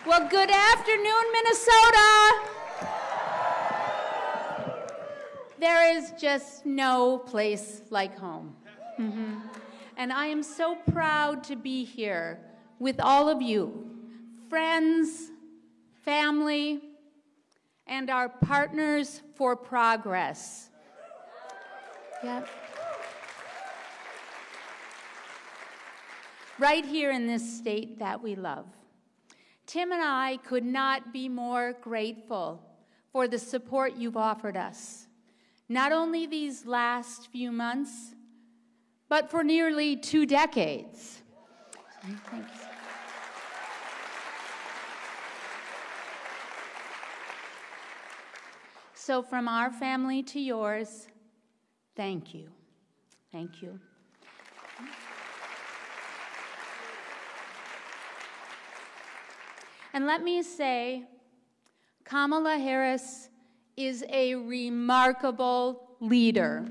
Well, good afternoon, Minnesota. There is just no place like home. And I am so proud to be here with all of you, friends, family, and our partners for progress. Yep. Right here in this state that we love. Tim and I could not be more grateful for the support you've offered us, not only these last few months, but for nearly 2 decades. Thanks. So from our family to yours, thank you. Thank you. And let me say, Kamala Harris is a remarkable leader.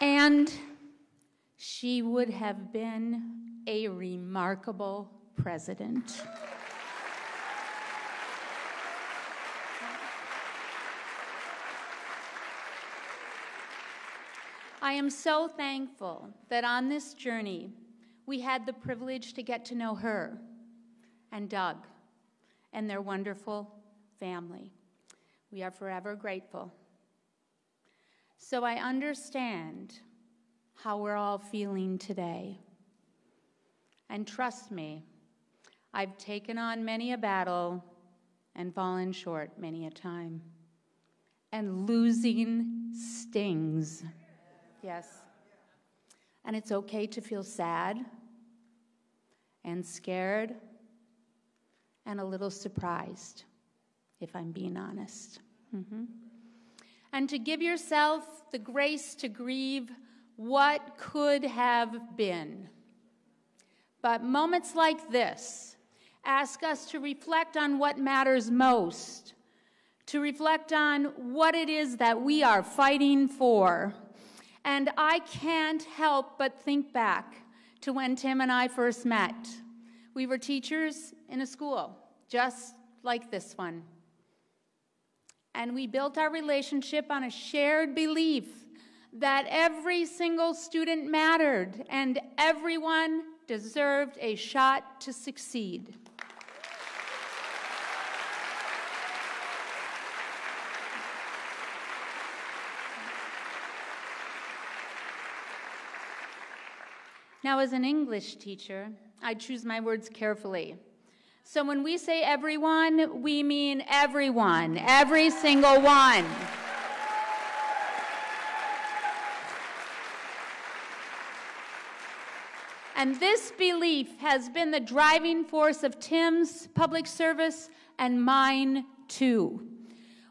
And she would have been a remarkable president. I am so thankful that on this journey, we had the privilege to get to know her and Doug and their wonderful family. We are forever grateful. So I understand how we're all feeling today. And trust me, I've taken on many a battle and fallen short many a time. And losing stings. Yes. And it's okay to feel sad and scared and a little surprised, if I'm being honest. And to give yourself the grace to grieve what could have been. But moments like this ask us to reflect on what matters most, to reflect on what it is that we are fighting for. And I can't help but think back to when Tim and I first met. We were teachers in a school, just like this one. And we built our relationship on a shared belief that every single student mattered and everyone deserved a shot to succeed. Now, as an English teacher, I choose my words carefully. So when we say everyone, we mean everyone, every single one. And this belief has been the driving force of Tim's public service and mine too.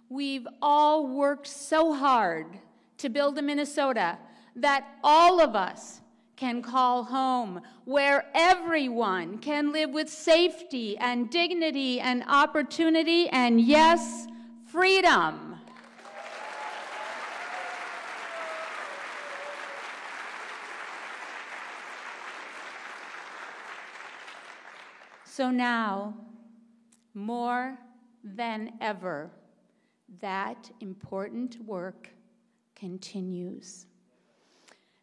We've all worked so hard to build a Minnesota that all of us can call home, where everyone can live with safety and dignity and opportunity and, yes, freedom. So now, more than ever, that important work continues.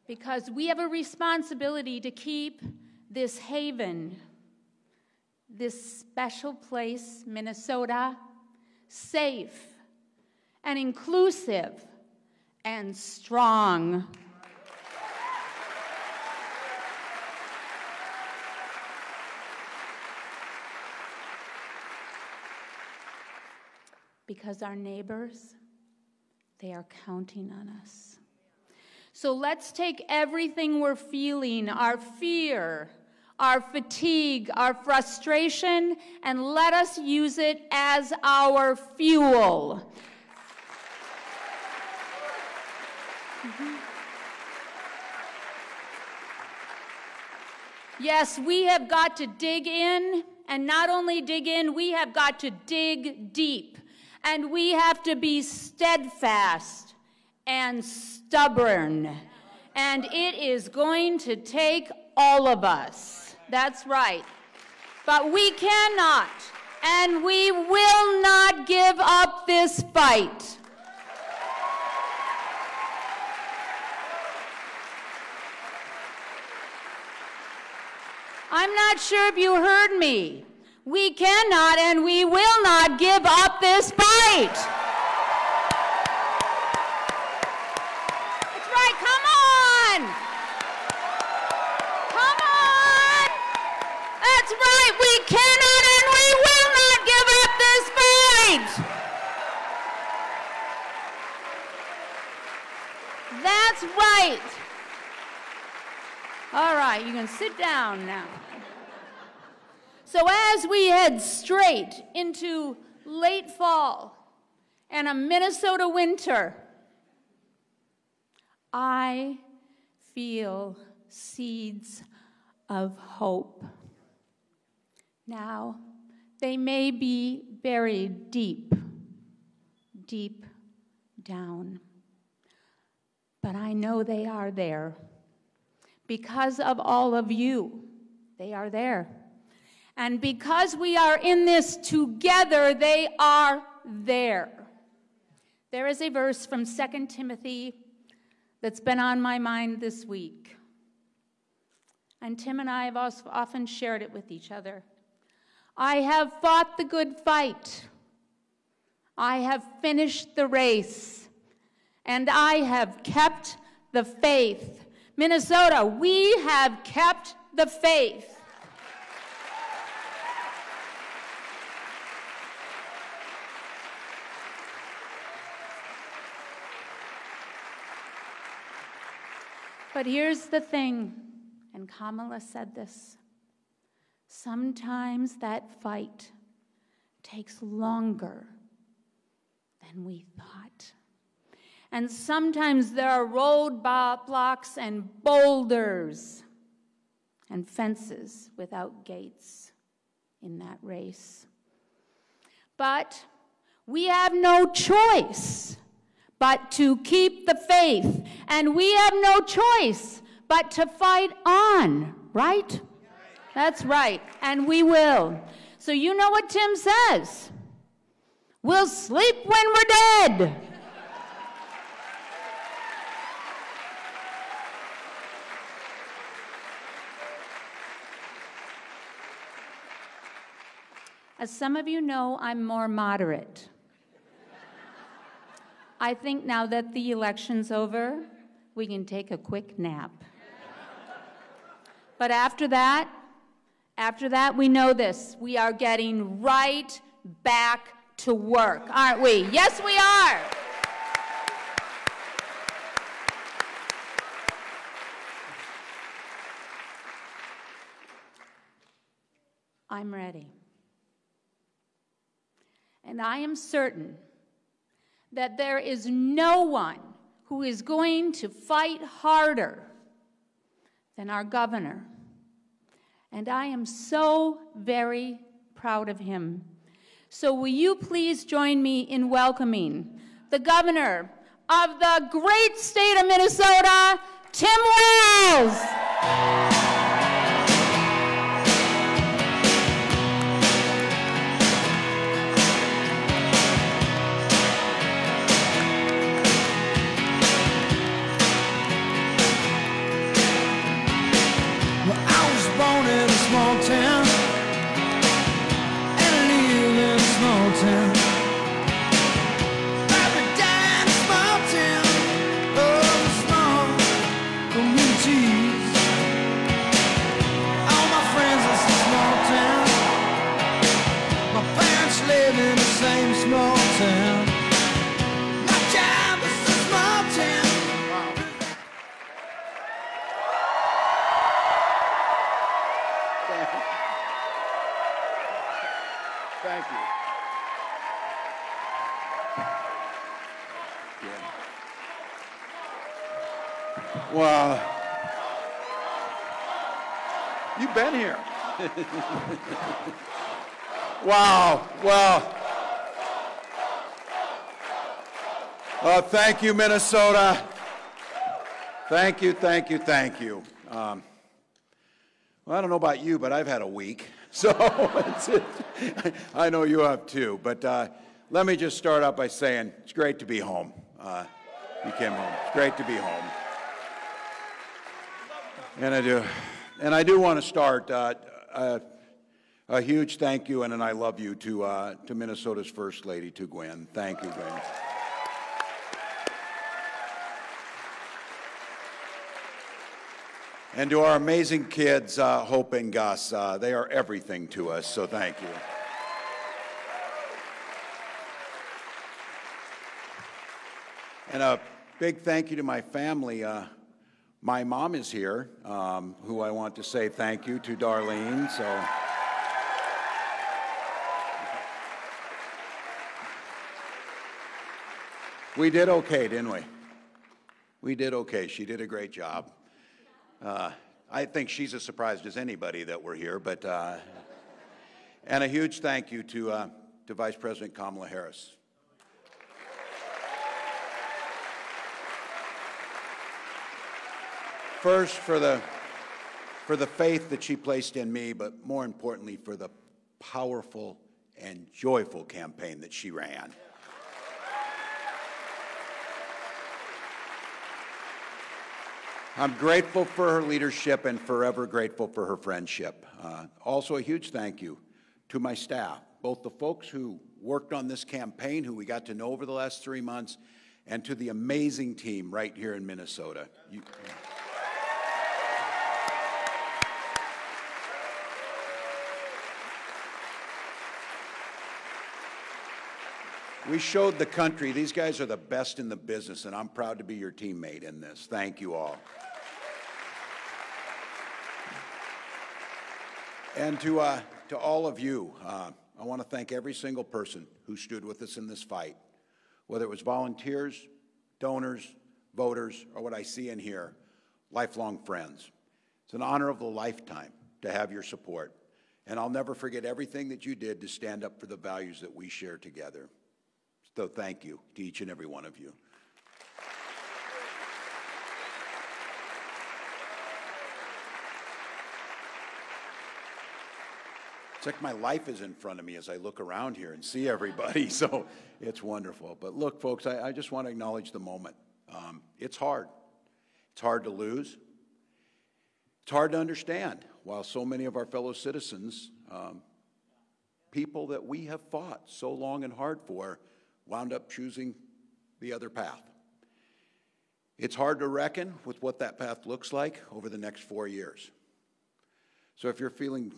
Because we have a responsibility to keep this haven, this special place, Minnesota, safe and inclusive and strong. Because our neighbors, they are counting on us. So let's take everything we're feeling, our fear, our fatigue, our frustration, and let us use it as our fuel. Yes, we have got to dig in, and not only dig in, we have got to dig deep. And we have to be steadfast and stubborn. And it is going to take all of us. That's right. But we cannot and we will not give up this fight. I'm not sure if you heard me. We cannot and we will not give up this fight. That's right, come on! Come on! That's right, we cannot and we will not give up this fight! That's right. All right, you can sit down now. So as we head straight into late fall and a Minnesota winter, I feel seeds of hope. Now, they may be buried deep, deep down, but I know they are there. Because of all of you, they are there. And because we are in this together, they are there. There is a verse from 2 Timothy that's been on my mind this week. And Tim and I have also often shared it with each other. I have fought the good fight. I have finished the race. And I have kept the faith. Minnesota, we have kept the faith. But here's the thing, and Kamala said this, sometimes that fight takes longer than we thought. And sometimes there are roadblocks and boulders and fences without gates in that race. But we have no choice but to keep the faith. And we have no choice but to fight on, right? That's right, and we will. So you know what Tim says. We'll sleep when we're dead. As some of you know, I'm more moderate. I think now that the election's over, we can take a quick nap. But after that, we know this. We are getting right back to work, aren't we? Yes, we are. I'm ready. And I am certain that there is no one who is going to fight harder than our governor. And I am so very proud of him. So will you please join me in welcoming the governor of the great state of Minnesota, Tim Walz. Small town, and I live in a small town. Paradise, small town, oh, small communities. All my friends, it's a small town. My parents live in the same small town. My job is a small town. Thank you. Yeah. Well, you've been here. Wow. Well, Thank you, Minnesota. Thank you, thank you, thank you. Well, I don't know about you, but I've had a week. So I know you have too. But let me just start out by saying it's great to be home. You came home. It's great to be home. And I do want to start a huge thank you and an I love you to Minnesota's First Lady, to Gwen. Thank you, Gwen. And to our amazing kids, Hope and Gus. They are everything to us, so thank you. And a big thank you to my family. My mom is here, who I want to say thank you to, Darlene. So, we did okay, didn't we? We did okay. She did a great job. I think she's as surprised as anybody that we're here. But and a huge thank you to Vice President Kamala Harris. First, for the faith that she placed in me, but more importantly, for the powerful and joyful campaign that she ran. I'm grateful for her leadership and forever grateful for her friendship. Also, a huge thank you to my staff, both the folks who worked on this campaign, who we got to know over the last 3 months, and to the amazing team right here in Minnesota. We showed the country these guys are the best in the business, and I'm proud to be your teammate in this. Thank you all. And to all of you, I want to thank every single person who stood with us in this fight, whether it was volunteers, donors, voters, or what I see in here, lifelong friends. It's an honor of a lifetime to have your support, and I'll never forget everything that you did to stand up for the values that we share together. So thank you to each and every one of you. It's like my life is in front of me as I look around here and see everybody, so it's wonderful. But look, folks, I just want to acknowledge the moment. It's hard. It's hard to lose. It's hard to understand while so many of our fellow citizens, people that we have fought so long and hard for, wound up choosing the other path. It's hard to reckon with what that path looks like over the next 4 years. So if you're feeling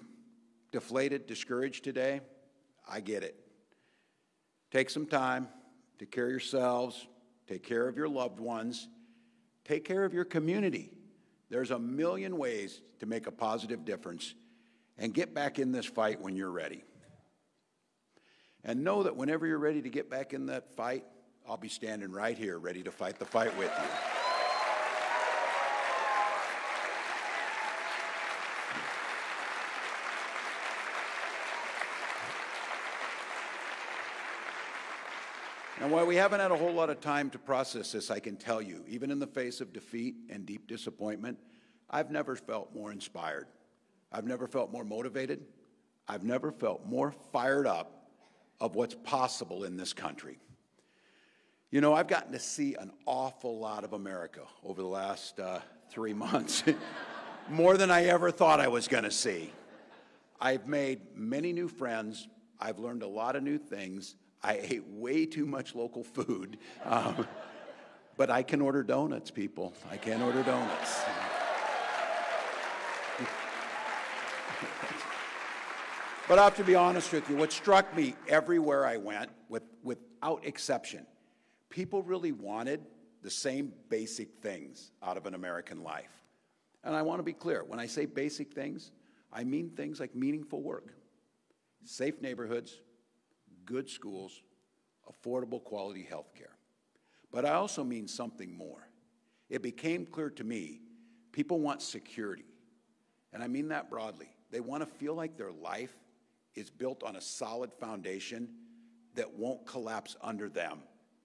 deflated, discouraged today, I get it. Take some time, take care of yourselves, take care of your loved ones, take care of your community. There's a million ways to make a positive difference, and get back in this fight when you're ready. And know that whenever you're ready to get back in that fight, I'll be standing right here ready to fight the fight with you. And while we haven't had a whole lot of time to process this, I can tell you, even in the face of defeat and deep disappointment, I've never felt more inspired. I've never felt more motivated. I've never felt more fired up of what's possible in this country. You know, I've gotten to see an awful lot of America over the last 3 months, more than I ever thought I was going to see. I've made many new friends. I've learned a lot of new things. I ate way too much local food, but I can order donuts, people. I can order donuts. But I have to be honest with you, what struck me everywhere I went, without exception, people really wanted the same basic things out of an American life. And I want to be clear, when I say basic things, I mean things like meaningful work, safe neighborhoods, good schools, affordable quality health care. But I also mean something more. It became clear to me, people want security. And I mean that broadly. They want to feel like their life is built on a solid foundation that won't collapse under them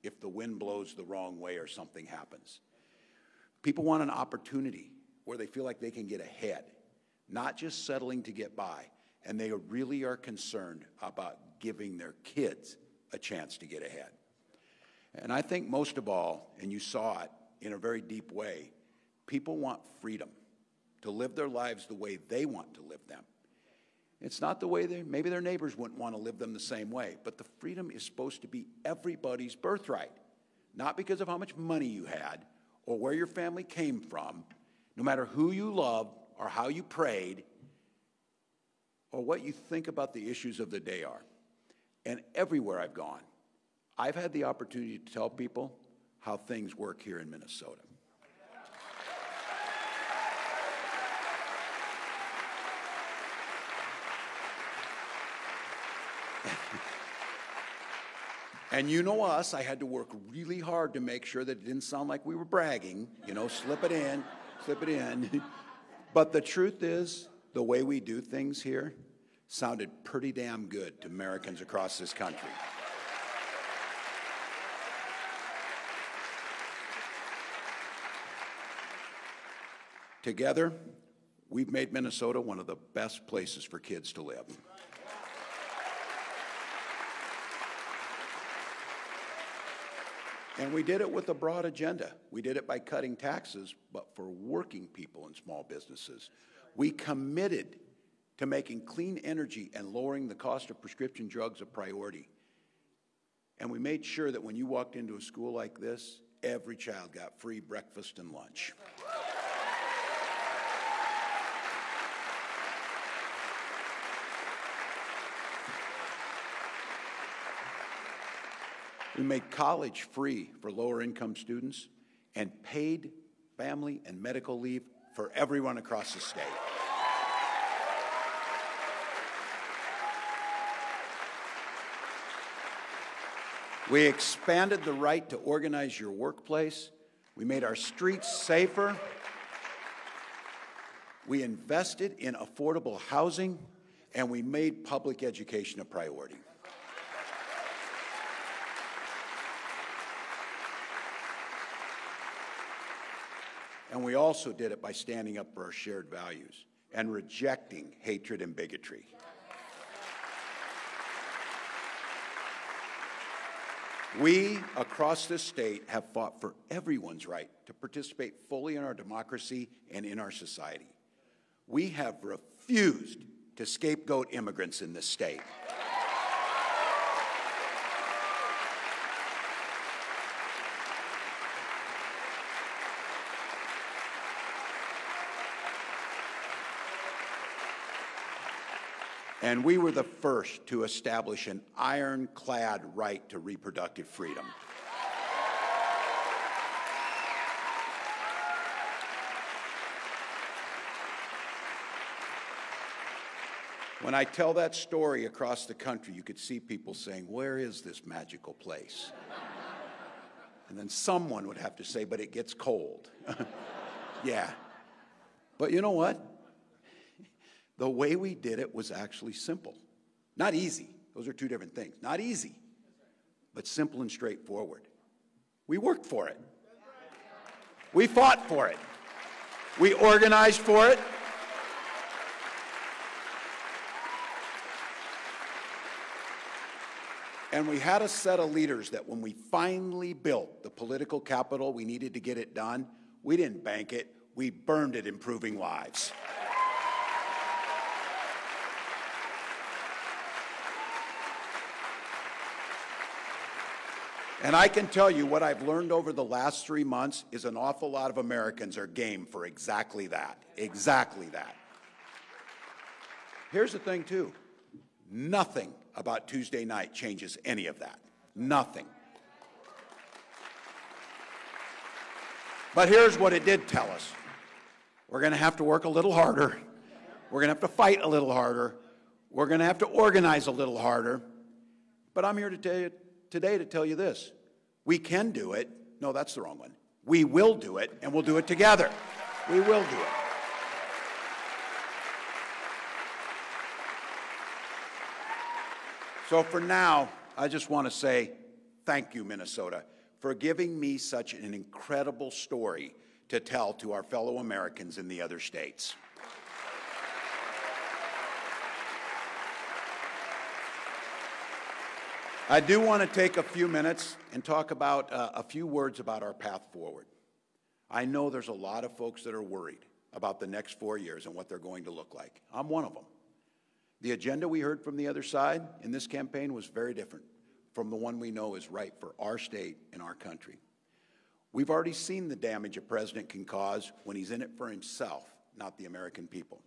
if the wind blows the wrong way or something happens. People want an opportunity where they feel like they can get ahead, not just settling to get by. And they really are concerned about giving their kids a chance to get ahead. And I think most of all, and you saw it in a very deep way, people want freedom to live their lives the way they want to live them. It's not the way maybe their neighbors wouldn't want to live them the same way, but the freedom is supposed to be everybody's birthright, not because of how much money you had or where your family came from, no matter who you loved or how you prayed or what you think about the issues of the day are. And everywhere I've gone, I've had the opportunity to tell people how things work here in Minnesota. And you know us, I had to work really hard to make sure that it didn't sound like we were bragging, you know, slip it in, slip it in. But the truth is, the way we do things here sounded pretty damn good to Americans across this country. Together, we've made Minnesota one of the best places for kids to live. And we did it with a broad agenda. We did it by cutting taxes, but for working people and small businesses. We committed to making clean energy and lowering the cost of prescription drugs a priority. And we made sure that when you walked into a school like this, every child got free breakfast and lunch. We made college free for lower-income students and paid family and medical leave for everyone across the state. We expanded the right to organize your workplace. We made our streets safer. We invested in affordable housing, and we made public education a priority. And we also did it by standing up for our shared values and rejecting hatred and bigotry. We, across this state, have fought for everyone's right to participate fully in our democracy and in our society. We have refused to scapegoat immigrants in this state. And we were the first to establish an ironclad right to reproductive freedom. When I tell that story across the country, you could see people saying, "Where is this magical place?" And then someone would have to say, "But it gets cold." Yeah. But you know what? The way we did it was actually simple. Not easy. Those are two different things. Not easy, but simple and straightforward. We worked for it. We fought for it. We organized for it. And we had a set of leaders that when we finally built the political capital we needed to get it done, we didn't bank it, we burned it improving lives. And I can tell you what I've learned over the last 3 months is an awful lot of Americans are game for exactly that. Exactly that. Here's the thing, too. Nothing about Tuesday night changes any of that. Nothing. But here's what it did tell us. We're going to have to work a little harder. We're going to have to fight a little harder. We're going to have to organize a little harder. But I'm here to tell you today to tell you this. We can do it. No, that's the wrong one. We will do it, and we'll do it together. We will do it. So for now, I just want to say thank you, Minnesota, for giving me such an incredible story to tell to our fellow Americans in the other states. I do want to take a few minutes and talk about a few words about our path forward. I know there's a lot of folks that are worried about the next 4 years and what they're going to look like. I'm one of them. The agenda we heard from the other side in this campaign was very different from the one we know is right for our state and our country. We've already seen the damage a president can cause when he's in it for himself, not the American people.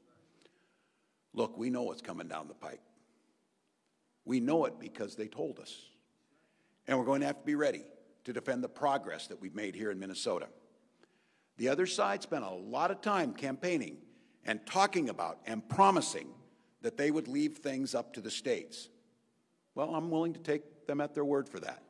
Look, we know what's coming down the pike. We know it because they told us. And we're going to have to be ready to defend the progress that we've made here in Minnesota. The other side spent a lot of time campaigning and talking about and promising that they would leave things up to the states. Well, I'm willing to take them at their word for that.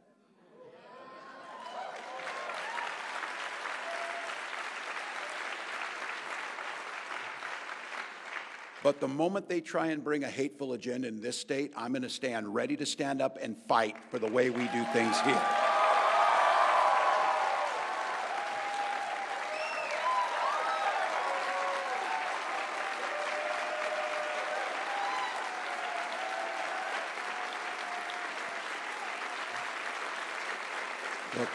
But the moment they try and bring a hateful agenda in this state, I'm going to stand ready to stand up and fight for the way we do things here. Look,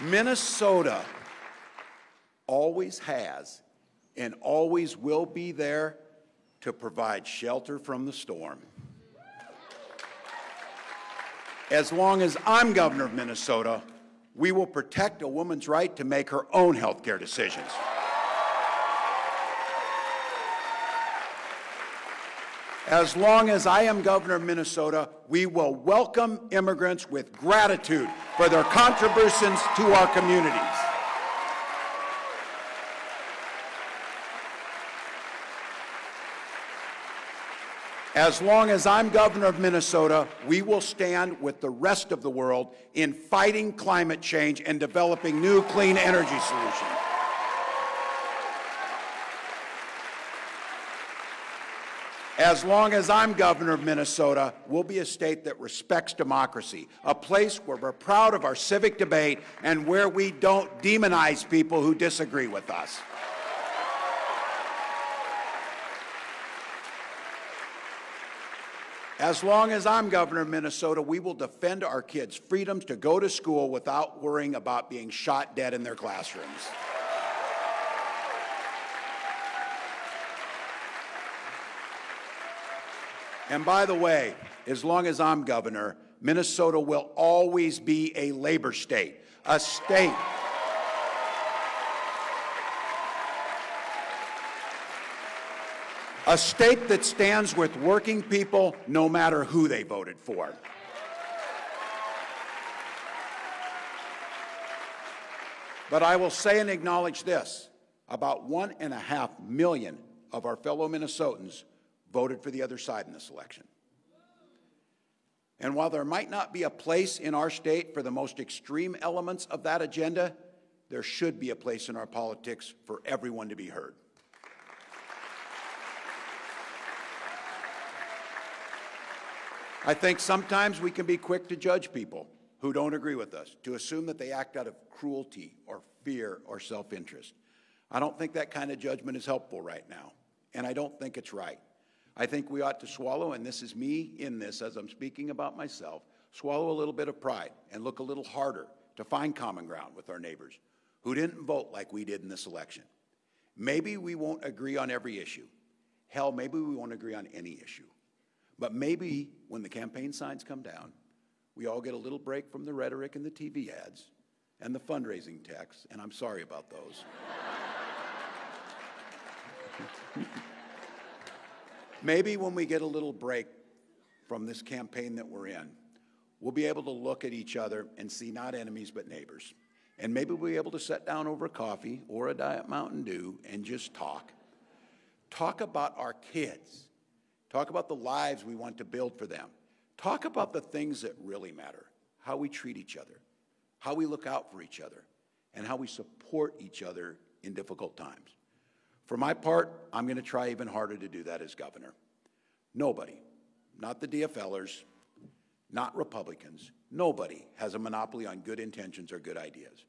Minnesota always has and always will be there to provide shelter from the storm. As long as I'm governor of Minnesota, we will protect a woman's right to make her own health care decisions. As long as I am governor of Minnesota, we will welcome immigrants with gratitude for their contributions to our communities. As long as I'm governor of Minnesota, we will stand with the rest of the world in fighting climate change and developing new clean energy solutions. As long as I'm governor of Minnesota, we'll be a state that respects democracy, a place where we're proud of our civic debate and where we don't demonize people who disagree with us. As long as I'm governor of Minnesota, we will defend our kids' freedoms to go to school without worrying about being shot dead in their classrooms. And by the way, as long as I'm governor, Minnesota will always be a labor state, a state that stands with working people no matter who they voted for. But I will say and acknowledge this, about 1.5 million of our fellow Minnesotans voted for the other side in this election. And while there might not be a place in our state for the most extreme elements of that agenda, there should be a place in our politics for everyone to be heard. I think sometimes we can be quick to judge people who don't agree with us, to assume that they act out of cruelty or fear or self-interest. I don't think that kind of judgment is helpful right now, and I don't think it's right. I think we ought to swallow, and this is me in this as I'm speaking about myself, swallow a little bit of pride and look a little harder to find common ground with our neighbors who didn't vote like we did in this election. Maybe we won't agree on every issue. Hell, maybe we won't agree on any issue. But maybe when the campaign signs come down, we all get a little break from the rhetoric and the TV ads and the fundraising texts, and I'm sorry about those. Maybe when we get a little break from this campaign that we're in, we'll be able to look at each other and see not enemies but neighbors. And maybe we'll be able to sit down over coffee or a Diet Mountain Dew and just talk. Talk about our kids. Talk about the lives we want to build for them. Talk about the things that really matter, how we treat each other, how we look out for each other, and how we support each other in difficult times. For my part, I'm going to try even harder to do that as governor. Nobody, not the DFLers, not Republicans. Nobody has a monopoly on good intentions or good ideas.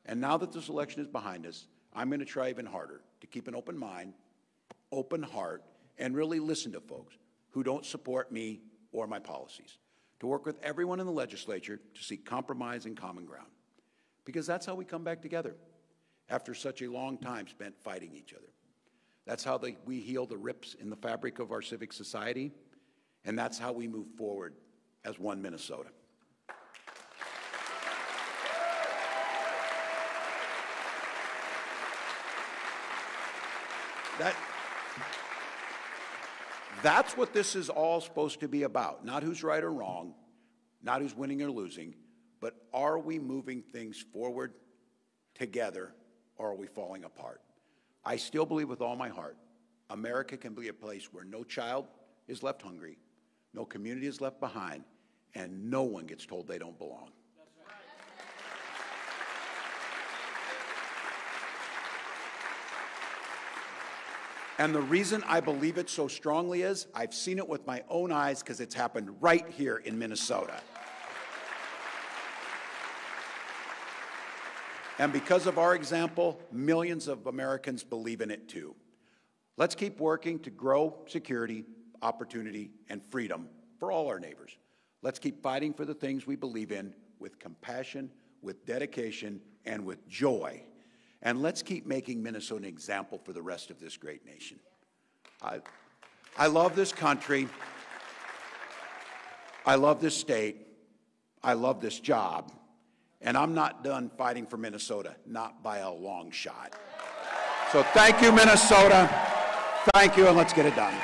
And now that this election is behind us, I'm going to try even harder to keep an open mind, open heart, and really listen to folks who don't support me or my policies, to work with everyone in the legislature to seek compromise and common ground. Because that's how we come back together after such a long time spent fighting each other. That's how we heal the rips in the fabric of our civic society, and that's how we move forward as one Minnesota. That's what this is all supposed to be about. Not who's right or wrong, not who's winning or losing, but are we moving things forward together, or are we falling apart? I still believe with all my heart, America can be a place where no child is left hungry, no community is left behind, and no one gets told they don't belong. And the reason I believe it so strongly is I've seen it with my own eyes because it's happened right here in Minnesota. And because of our example, millions of Americans believe in it too. Let's keep working to grow security, opportunity, and freedom for all our neighbors. Let's keep fighting for the things we believe in with compassion, with dedication, and with joy. And let's keep making Minnesota an example for the rest of this great nation. I love this country. I love this state. I love this job. And I'm not done fighting for Minnesota, not by a long shot. So thank you, Minnesota. Thank you, and let's get it done.